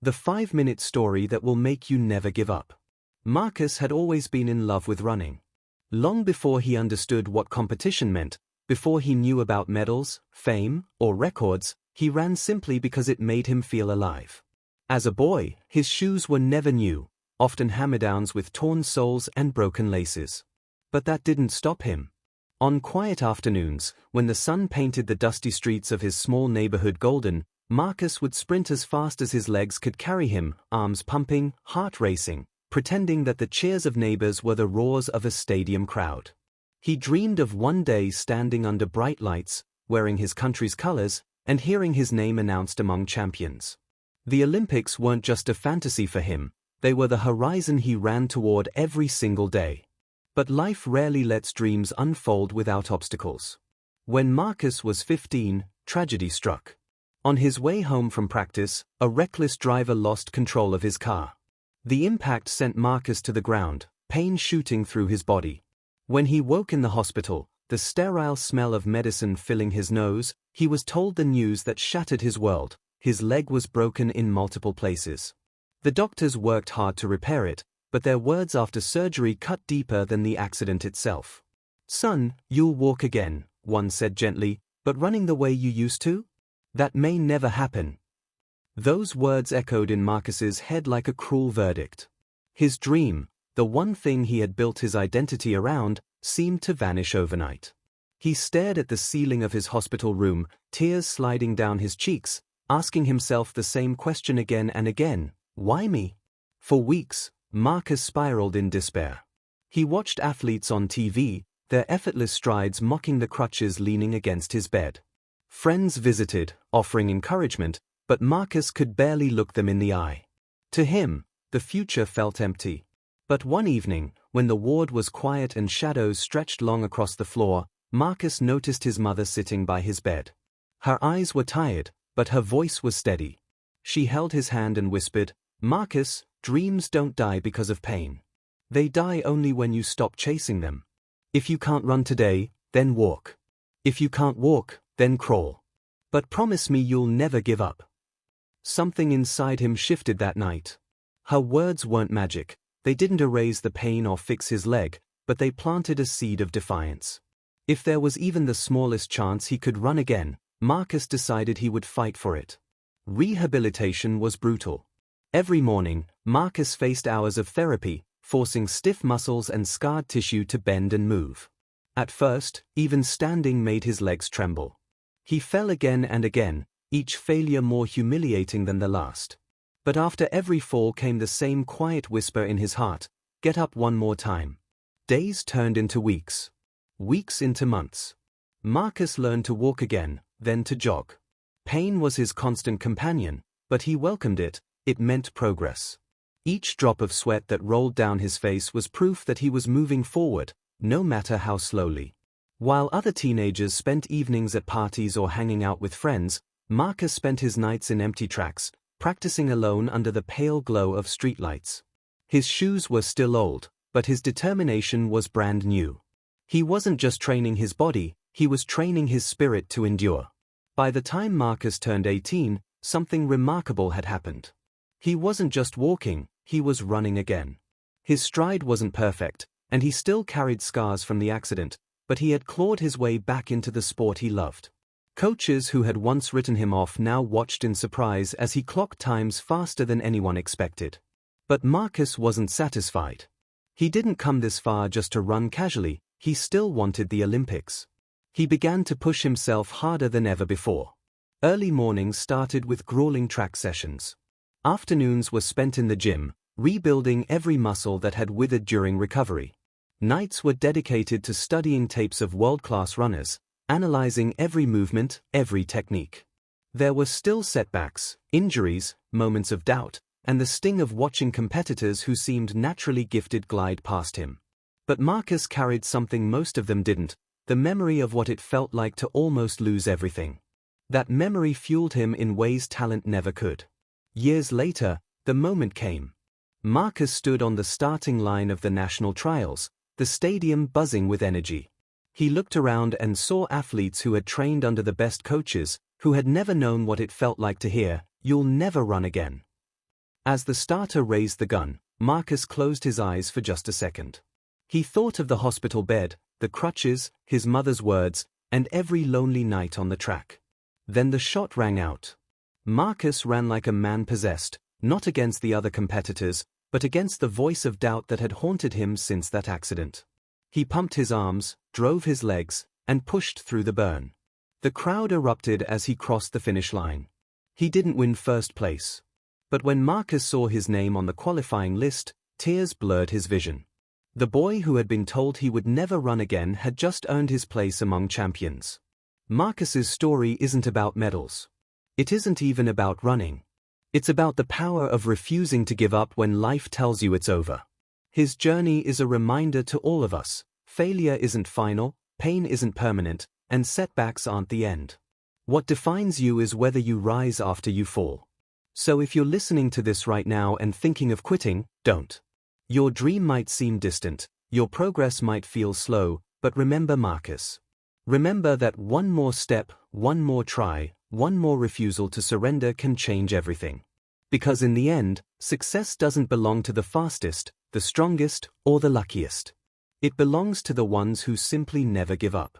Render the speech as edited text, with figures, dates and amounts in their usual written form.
The 5-minute story that will make you never give up. Marcus had always been in love with running. Long before he understood what competition meant, before he knew about medals, fame, or records, he ran simply because it made him feel alive. As a boy, his shoes were never new, often hand-me-downs with torn soles and broken laces. But that didn't stop him. On quiet afternoons, when the sun painted the dusty streets of his small neighborhood golden, Marcus would sprint as fast as his legs could carry him, arms pumping, heart racing, pretending that the cheers of neighbors were the roars of a stadium crowd. He dreamed of one day standing under bright lights, wearing his country's colors, and hearing his name announced among champions. The Olympics weren't just a fantasy for him, they were the horizon he ran toward every single day. But life rarely lets dreams unfold without obstacles. When Marcus was 15, tragedy struck. On his way home from practice, a reckless driver lost control of his car. The impact sent Marcus to the ground, pain shooting through his body. When he woke in the hospital, the sterile smell of medicine filling his nose, he was told the news that shattered his world. His leg was broken in multiple places. The doctors worked hard to repair it, but their words after surgery cut deeper than the accident itself. "Son, you'll walk again," one said gently, "but running the way you used to? That may never happen." Those words echoed in Marcus's head like a cruel verdict. His dream, the one thing he had built his identity around, seemed to vanish overnight. He stared at the ceiling of his hospital room, tears sliding down his cheeks, asking himself the same question again and again: why me? For weeks, Marcus spiraled in despair. He watched athletes on TV, their effortless strides mocking the crutches leaning against his bed. Friends visited, offering encouragement, but Marcus could barely look them in the eye. To him, the future felt empty. But one evening, when the ward was quiet and shadows stretched long across the floor, Marcus noticed his mother sitting by his bed. Her eyes were tired, but her voice was steady. She held his hand and whispered, "Marcus, dreams don't die because of pain. They die only when you stop chasing them. If you can't run today, then walk. If you can't walk, then crawl. But promise me you'll never give up." Something inside him shifted that night. Her words weren't magic. They didn't erase the pain or fix his leg, but they planted a seed of defiance. If there was even the smallest chance he could run again, Marcus decided he would fight for it. Rehabilitation was brutal. Every morning, Marcus faced hours of therapy, forcing stiff muscles and scarred tissue to bend and move. At first, even standing made his legs tremble. He fell again and again, each failure more humiliating than the last. But after every fall came the same quiet whisper in his heart: "Get up one more time." Days turned into weeks. Weeks into months. Marcus learned to walk again, then to jog. Pain was his constant companion, but he welcomed it. It meant progress. Each drop of sweat that rolled down his face was proof that he was moving forward, no matter how slowly. While other teenagers spent evenings at parties or hanging out with friends, Marcus spent his nights in empty tracks, practicing alone under the pale glow of streetlights. His shoes were still old, but his determination was brand new. He wasn't just training his body, he was training his spirit to endure. By the time Marcus turned 18, something remarkable had happened. He wasn't just walking, he was running again. His stride wasn't perfect, and he still carried scars from the accident, but he had clawed his way back into the sport he loved. Coaches who had once written him off now watched in surprise as he clocked times faster than anyone expected. But Marcus wasn't satisfied. He didn't come this far just to run casually, he still wanted the Olympics. He began to push himself harder than ever before. Early mornings started with grueling track sessions. Afternoons were spent in the gym, rebuilding every muscle that had withered during recovery. Nights were dedicated to studying tapes of world-class runners, analyzing every movement, every technique. There were still setbacks, injuries, moments of doubt, and the sting of watching competitors who seemed naturally gifted glide past him. But Marcus carried something most of them didn't: the memory of what it felt like to almost lose everything. That memory fueled him in ways talent never could. Years later, the moment came. Marcus stood on the starting line of the national trials, the stadium buzzing with energy. He looked around and saw athletes who had trained under the best coaches, who had never known what it felt like to hear, "You'll never run again." As the starter raised the gun, Marcus closed his eyes for just a second. He thought of the hospital bed, the crutches, his mother's words, and every lonely night on the track. Then the shot rang out. Marcus ran like a man possessed, not against the other competitors, but against the voice of doubt that had haunted him since that accident. He pumped his arms, drove his legs, and pushed through the burn. The crowd erupted as he crossed the finish line. He didn't win first place. But when Marcus saw his name on the qualifying list, tears blurred his vision. The boy who had been told he would never run again had just earned his place among champions. Marcus's story isn't about medals. It isn't even about running. It's about the power of refusing to give up when life tells you it's over. His journey is a reminder to all of us: failure isn't final, pain isn't permanent, and setbacks aren't the end. What defines you is whether you rise after you fall. So if you're listening to this right now and thinking of quitting, don't. Your dream might seem distant, your progress might feel slow, but remember Marcus. Remember that one more step, one more try, one more refusal to surrender can change everything. Because in the end, success doesn't belong to the fastest, the strongest, or the luckiest. It belongs to the ones who simply never give up.